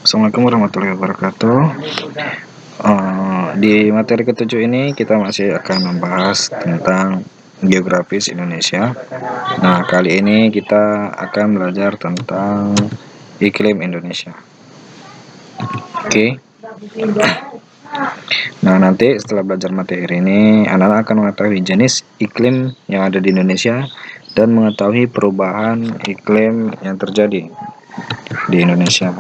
Assalamualaikum warahmatullahi wabarakatuh. Di materi ketujuh ini kita masih akan membahas tentang geografis Indonesia. Nah, kali ini kita akan belajar tentang iklim Indonesia. Oke. Nah, nanti setelah belajar materi ini, anak-anak akan mengetahui jenis iklim yang ada di Indonesia dan mengetahui perubahan iklim yang terjadi di Indonesia.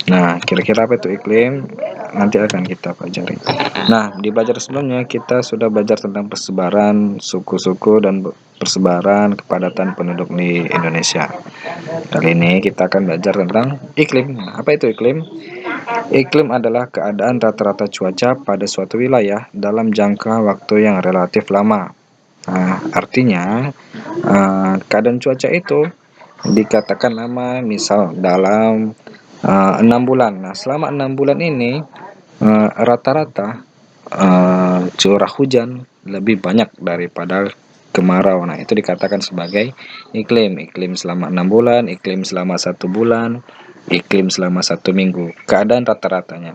Nah, kira-kira apa itu iklim? Nanti akan kita pelajari. Nah, di belajar sebelumnya kita sudah belajar tentang persebaran suku-suku dan persebaran kepadatan penduduk di Indonesia. Kali ini kita akan belajar tentang iklim. Nah, apa itu iklim? Iklim adalah keadaan rata-rata cuaca pada suatu wilayah dalam jangka waktu yang relatif lama. Nah, artinya keadaan cuaca itu dikatakan lama, misal dalam 6 bulan. Nah, selama 6 bulan ini rata-rata curah hujan lebih banyak daripada kemarau. Nah, itu dikatakan sebagai iklim. Iklim selama 6 bulan, iklim selama 1 bulan, iklim selama 1 minggu. Keadaan rata-ratanya.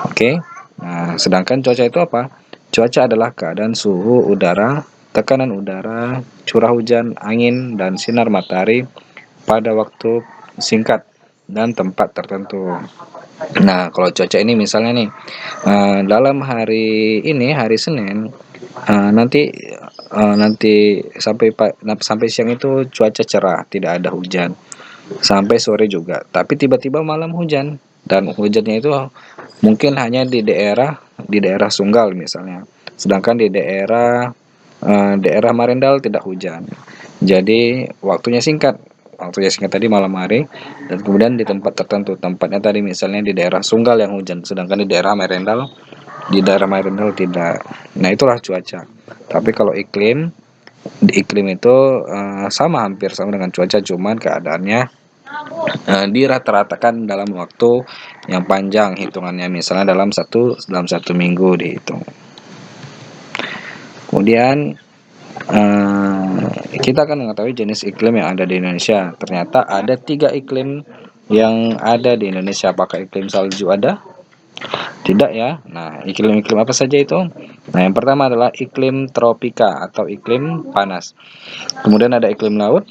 Oke. Nah, sedangkan cuaca itu apa? Cuaca adalah keadaan suhu udara, tekanan udara, curah hujan, angin, dan sinar matahari pada waktu singkat dan tempat tertentu. Nah, kalau cuaca ini misalnya nih, dalam hari ini, hari Senin, nanti sampai siang itu cuaca cerah, tidak ada hujan. Sampai sore juga, tapi tiba-tiba malam hujan, dan hujannya itu mungkin hanya di daerah Sunggal misalnya. Sedangkan di daerah Marendal tidak hujan. Jadi waktunya singkat tadi malam hari, dan kemudian di tempat tertentu, tempatnya tadi misalnya di daerah Sunggal yang hujan, sedangkan di daerah Marendal tidak. Nah, itulah cuaca. Tapi kalau di iklim itu hampir sama dengan cuaca, cuman keadaannya dirata-ratakan dalam waktu yang panjang hitungannya, misalnya dalam satu minggu dihitung. Kemudian kita akan mengetahui jenis iklim yang ada di Indonesia. Ternyata ada 3 iklim yang ada di Indonesia. Apakah iklim salju ada? Tidak ya. Nah, iklim-iklim apa saja itu? Nah, yang pertama adalah iklim tropika atau iklim panas. Kemudian ada iklim laut,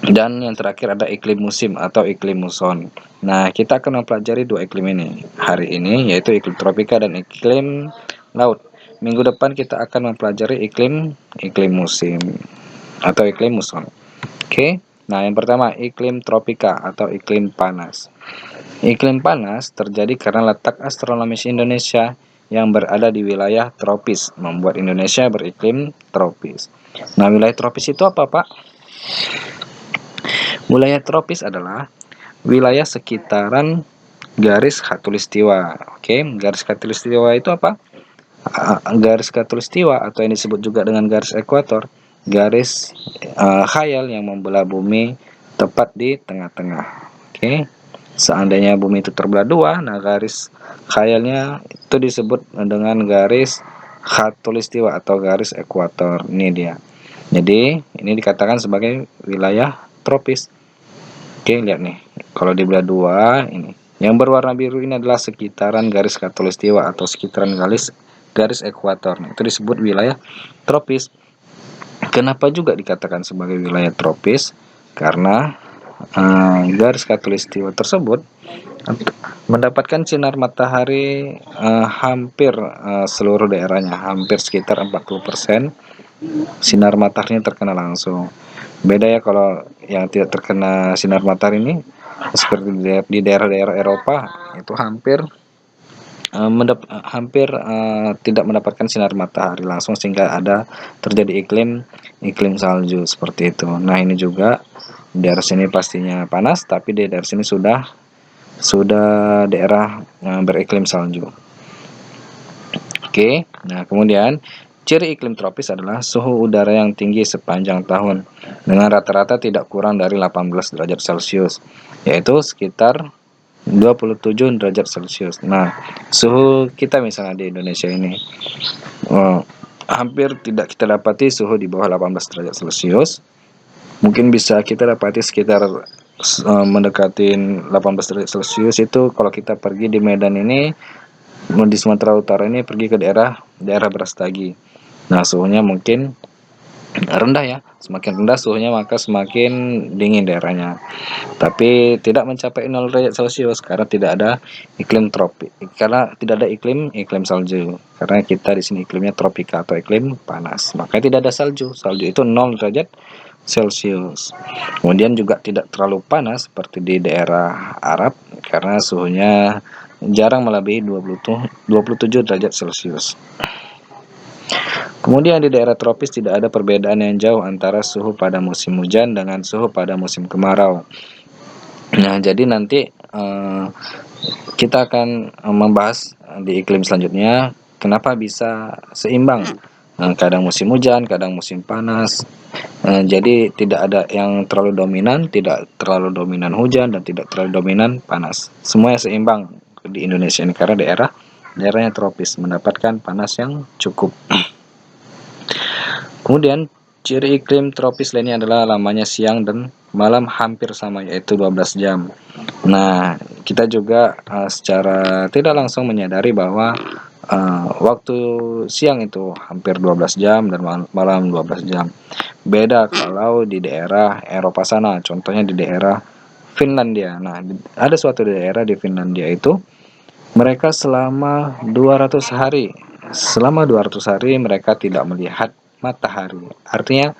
dan yang terakhir ada iklim musim atau iklim muson. Nah, kita akan mempelajari 2 iklim ini hari ini, yaitu iklim tropika dan iklim laut. Minggu depan kita akan mempelajari iklim musim atau iklim muson. Oke. Nah, yang pertama iklim tropika atau iklim panas. Iklim panas terjadi karena letak astronomis Indonesia yang berada di wilayah tropis, membuat Indonesia beriklim tropis. Nah, wilayah tropis itu apa, Pak? Wilayah tropis adalah wilayah sekitaran garis khatulistiwa. Oke, garis khatulistiwa itu apa? Garis khatulistiwa atau yang disebut juga dengan garis ekuator, garis khayal yang membelah bumi tepat di tengah-tengah. Oke. Seandainya bumi itu terbelah dua, nah garis khayalnya itu disebut dengan garis khatulistiwa atau garis ekuator. Ini dia. Jadi, ini dikatakan sebagai wilayah tropis. Oke, lihat nih. Kalau dibelah dua, ini. Yang berwarna biru ini adalah sekitaran garis khatulistiwa atau sekitaran garis ekuator. Nah, itu disebut wilayah tropis. Kenapa juga dikatakan sebagai wilayah tropis? Karena garis khatulistiwa tersebut mendapatkan sinar matahari hampir seluruh daerahnya, hampir sekitar 40% sinar mataharinya terkena langsung. Beda ya kalau yang tidak terkena sinar matahari ini, seperti di daerah-daerah Eropa, itu hampir tidak mendapatkan sinar matahari langsung, sehingga terjadi iklim salju seperti itu. Nah, ini juga di daerah sini pastinya panas, tapi di daerah sini sudah daerah beriklim salju. Oke. Nah, kemudian ciri iklim tropis adalah suhu udara yang tinggi sepanjang tahun dengan rata-rata tidak kurang dari 18 derajat Celcius, yaitu sekitar 27 derajat Celcius. Nah, suhu kita misalnya di Indonesia ini hampir tidak kita dapati suhu di bawah 18 derajat Celcius. Mungkin bisa kita dapati sekitar mendekati 18 derajat Celcius itu kalau kita pergi di Medan ini, di Sumatera Utara ini, pergi ke daerah Brastagi. Nah, suhunya mungkin rendah ya, semakin rendah suhunya maka semakin dingin daerahnya. Tapi tidak mencapai 0 derajat Celcius karena tidak ada iklim tropis, karena tidak ada iklim salju. Karena kita di sini iklimnya tropika atau iklim panas, maka tidak ada salju. Salju itu 0 derajat Celcius. Kemudian juga tidak terlalu panas seperti di daerah Arab karena suhunya jarang melebihi 27 derajat Celcius. Kemudian di daerah tropis tidak ada perbedaan yang jauh antara suhu pada musim hujan dengan suhu pada musim kemarau. Nah, jadi nanti kita akan membahas di iklim selanjutnya kenapa bisa seimbang. Kadang musim hujan, kadang musim panas. Jadi tidak ada yang terlalu dominan, tidak terlalu dominan hujan, dan tidak terlalu dominan panas. Semuanya seimbang di Indonesia ini karena daerahnya tropis, mendapatkan panas yang cukup. Kemudian ciri iklim tropis lainnya adalah lamanya siang dan malam hampir sama, yaitu 12 jam. Nah, kita juga secara tidak langsung menyadari bahwa waktu siang itu hampir 12 jam dan malam 12 jam. Beda kalau di daerah Eropa sana, contohnya di daerah Finlandia. Nah, ada suatu daerah di Finlandia itu mereka selama 200 hari mereka tidak melihat matahari. Artinya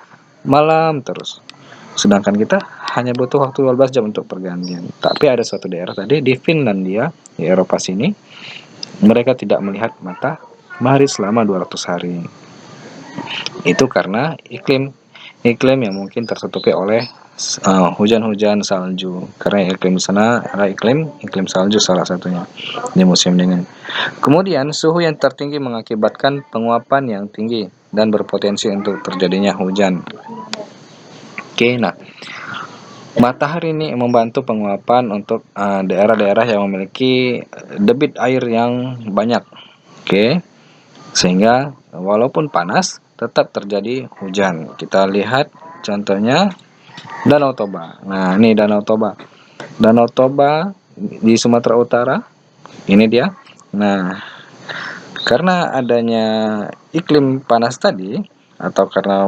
malam terus. Sedangkan kita hanya butuh waktu 12 jam untuk pergantian. Tapi ada suatu daerah tadi di Finlandia, di Eropa sini, mereka tidak melihat matahari selama 200 hari. Itu karena iklim yang mungkin tertutupi oleh hujan-hujan salju. Karena iklim sana adalah iklim salju salah satunya di musim dingin. Kemudian suhu yang tertinggi mengakibatkan penguapan yang tinggi dan berpotensi untuk terjadinya hujan. Oke, nah matahari ini membantu penguapan untuk daerah-daerah yang memiliki debit air yang banyak. Oke, sehingga walaupun panas tetap terjadi hujan. Kita lihat contohnya Danau Toba. Nah, ini Danau Toba. Danau Toba di Sumatera Utara. Ini dia. Nah, karena adanya iklim panas tadi atau karena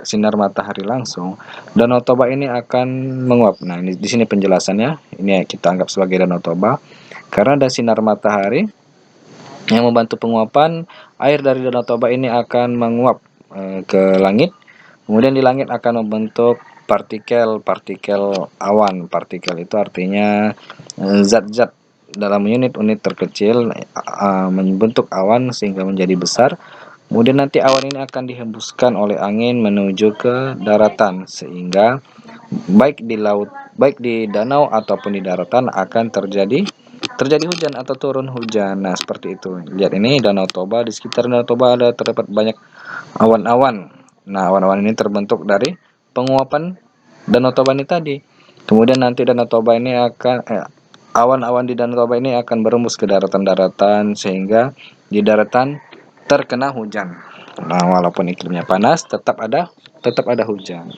sinar matahari langsung, Danau Toba ini akan menguap. Nah, ini di sini penjelasannya. Ini kita anggap sebagai Danau Toba. Karena ada sinar matahari yang membantu penguapan, air dari Danau Toba ini akan menguap ke langit. Kemudian di langit akan membentuk partikel awan. Partikel itu artinya zat-zat dalam unit-unit terkecil membentuk awan sehingga menjadi besar. Kemudian nanti awan ini akan dihembuskan oleh angin menuju ke daratan sehingga baik di laut, baik di danau ataupun di daratan akan terjadi hujan atau turun hujan. Nah, seperti itu. Lihat ini Danau Toba, di sekitar Danau Toba terdapat banyak awan-awan. Nah, awan-awan ini terbentuk dari penguapan Danau Toba ini tadi. Kemudian nanti Danau Toba ini awan-awan di Danau Toba ini akan berembus ke daratan-daratan sehingga di daratan terkena hujan. Nah, walaupun iklimnya panas tetap ada hujan.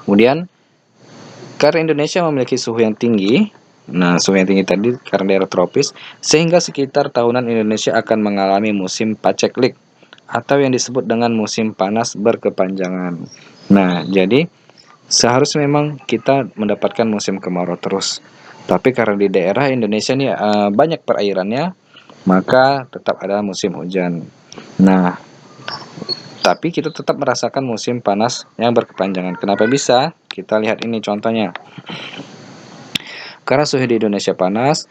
Kemudian karena Indonesia memiliki suhu yang tinggi, nah suhu yang tinggi tadi karena daerah tropis, sehingga sekitar tahunan Indonesia akan mengalami musim paceklik atau yang disebut dengan musim panas berkepanjangan. Nah, jadi seharusnya memang kita mendapatkan musim kemarau terus. Tapi karena di daerah Indonesia ini banyak perairannya, maka tetap ada musim hujan. Nah, tapi kita tetap merasakan musim panas yang berkepanjangan. Kenapa bisa? Kita lihat ini contohnya. Karena suhu di Indonesia panas,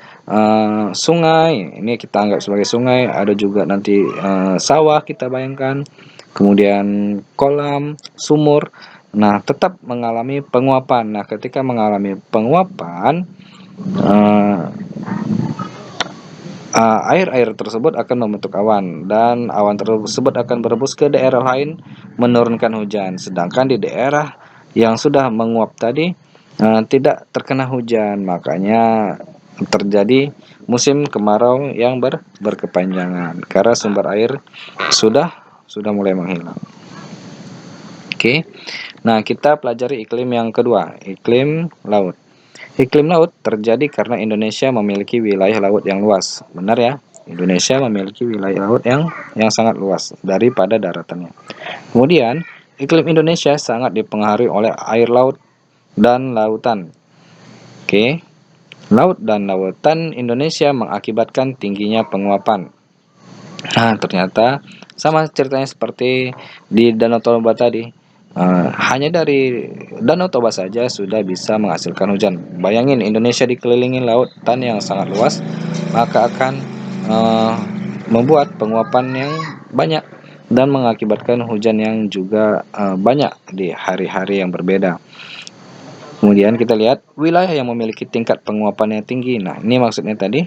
sungai, ini kita anggap sebagai sungai, ada juga nanti sawah kita bayangkan, kemudian kolam, sumur, nah tetap mengalami penguapan. Nah, ketika mengalami penguapan, air-air tersebut akan membentuk awan dan awan tersebut akan berembus ke daerah lain menurunkan hujan. Sedangkan di daerah yang sudah menguap tadi tidak terkena hujan, makanya terjadi musim kemarau yang berkepanjangan karena sumber air sudah mulai menghilang. Oke. Nah, kita pelajari iklim yang kedua, iklim laut. Iklim laut terjadi karena Indonesia memiliki wilayah laut yang luas. Benar ya? Indonesia memiliki wilayah laut yang sangat luas daripada daratannya. Kemudian, iklim Indonesia sangat dipengaruhi oleh air laut dan lautan. Oke. Laut dan lautan Indonesia mengakibatkan tingginya penguapan. Nah, ternyata sama ceritanya seperti di Danau Toba tadi. Hanya dari Danau Toba saja sudah bisa menghasilkan hujan. Bayangin Indonesia dikelilingi lautan yang sangat luas, maka akan membuat penguapan yang banyak dan mengakibatkan hujan yang juga banyak di hari-hari yang berbeda. Kemudian kita lihat wilayah yang memiliki tingkat penguapan yang tinggi. Nah, ini maksudnya tadi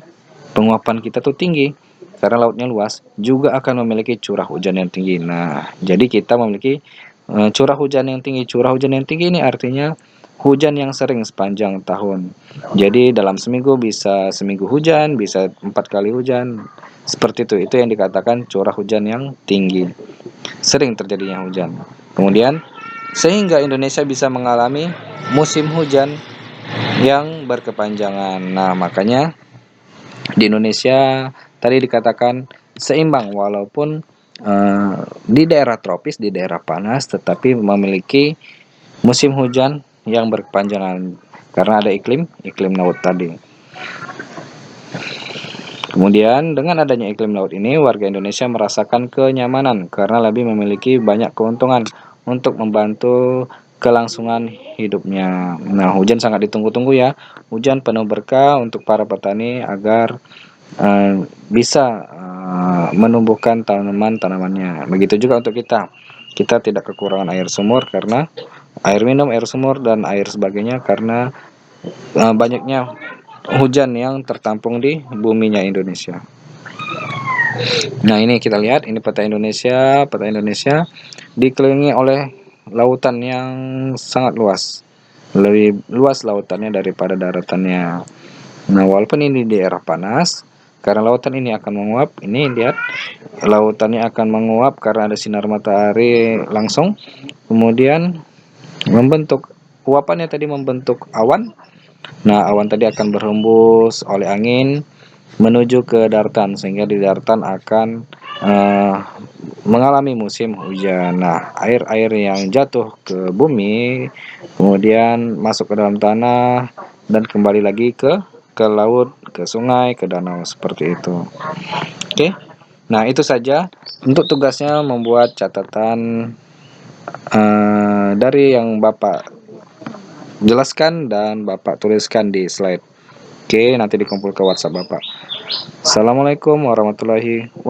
penguapan kita tuh tinggi karena lautnya luas, juga akan memiliki curah hujan yang tinggi. Nah, jadi kita memiliki curah hujan yang tinggi. Curah hujan yang tinggi ini artinya hujan yang sering sepanjang tahun. Jadi dalam seminggu bisa seminggu hujan, bisa 4 kali hujan. Seperti itu yang dikatakan curah hujan yang tinggi. Sering terjadinya hujan. Kemudian sehingga Indonesia bisa mengalami musim hujan yang berkepanjangan. Nah, makanya di Indonesia tadi dikatakan seimbang walaupun di daerah tropis, di daerah panas, tetapi memiliki musim hujan yang berkepanjangan karena ada iklim laut tadi. Kemudian dengan adanya iklim laut ini, warga Indonesia merasakan kenyamanan karena lebih memiliki banyak keuntungan untuk membantu kelangsungan hidupnya. Nah, hujan sangat ditunggu-tunggu ya. Hujan penuh berkah untuk para petani agar bisa menumbuhkan tanaman-tanamannya. Begitu juga untuk kita. Kita tidak kekurangan air sumur karena air minum, air sumur, dan air sebagainya karena banyaknya hujan yang tertampung di buminya Indonesia. Nah, ini kita lihat, ini peta Indonesia. Peta Indonesia dikelilingi oleh lautan yang sangat luas. Lebih luas lautannya daripada daratannya. Nah, walaupun ini daerah panas, karena lautan ini akan menguap. Ini lihat, lautannya akan menguap karena ada sinar matahari langsung. Kemudian membentuk, uapannya tadi membentuk awan. Nah, awan tadi akan berhembus oleh angin menuju ke daratan, sehingga di daratan akan mengalami musim hujan. Nah, air-air yang jatuh ke bumi kemudian masuk ke dalam tanah dan kembali lagi ke laut, ke sungai, ke danau, seperti itu. Oke. Nah, itu saja untuk tugasnya membuat catatan dari yang Bapak jelaskan dan Bapak tuliskan di slide. Oke, nanti dikumpul ke WhatsApp Bapak. Assalamualaikum warahmatullahi wabarakatuh.